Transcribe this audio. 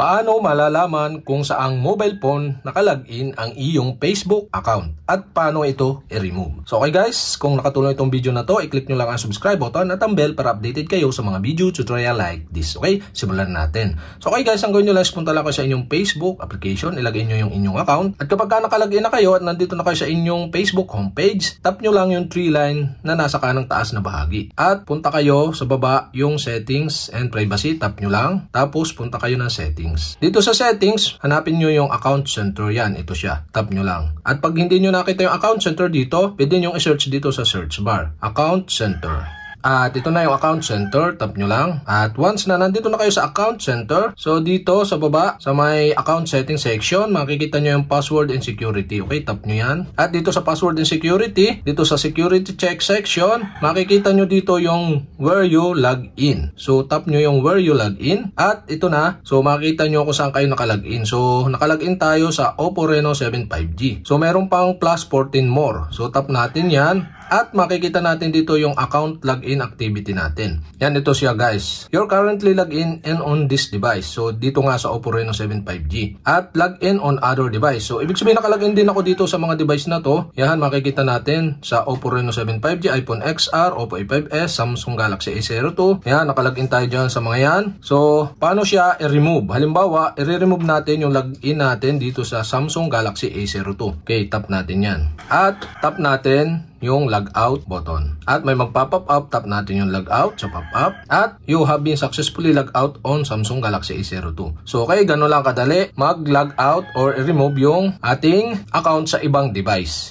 Paano malalaman kung saang mobile phone nakalagin ang iyong Facebook account at paano ito i-remove? So okay guys, kung nakatulong itong video na to, i-click nyo lang ang subscribe button at ang bell para updated kayo sa mga video tutorial like this. Okay, simulan natin. So okay guys, ang gawin nyo lang is punta lang kayo sa inyong Facebook application, ilagay nyo yung inyong account at kapag nakalagin na kayo at nandito na kayo sa inyong Facebook homepage, tap nyo lang yung 3 line na nasa kanang taas na bahagi at punta kayo sa baba yung settings and privacy, tap nyo lang, tapos punta kayo ng settings. Dito sa settings, hanapin nyo yung account center. Yan, ito siya. Tap nyo lang. At pag hindi nyo nakita yung account center dito, pwede nyo i-search dito sa search bar. Account center. At ito na yung account center, tap nyo lang. At once na nandito na kayo sa account center, so dito sa baba, sa may account setting section, makikita nyo yung password and security. Okay, tap nyo yan. At dito sa password and security, dito sa security check section, makikita nyo dito yung where you log in. So tap nyo yung where you log in. At ito na, so makikita nyo kung saan kayo nakalog in. So nakalog in tayo sa Oppo Reno 7 5G. So meron pang plus 14 more. So tap natin yan. At makikita natin dito yung account login activity natin. Yan, ito siya guys. You're currently logged in and on this device. So dito nga sa Oppo Reno 7 5G. At log in on other device. So ibig sabihin nakalagin din ako dito sa mga device na to. Yan, makikita natin sa Oppo Reno 7 5G, iPhone XR, Oppo A5s, Samsung Galaxy A02. Yan, nakalagin tayo dyan sa mga yan. So paano siya i-remove? Halimbawa, i-remove natin yung login natin dito sa Samsung Galaxy A02. Okay, tap natin yan. At tap natin yung logout button. At may mag-pop up, tap natin yung logout sa pop-up. At you have been successfully logged out on Samsung Galaxy A02. So okay, gano'n lang kadali mag-log out or remove yung ating account sa ibang device.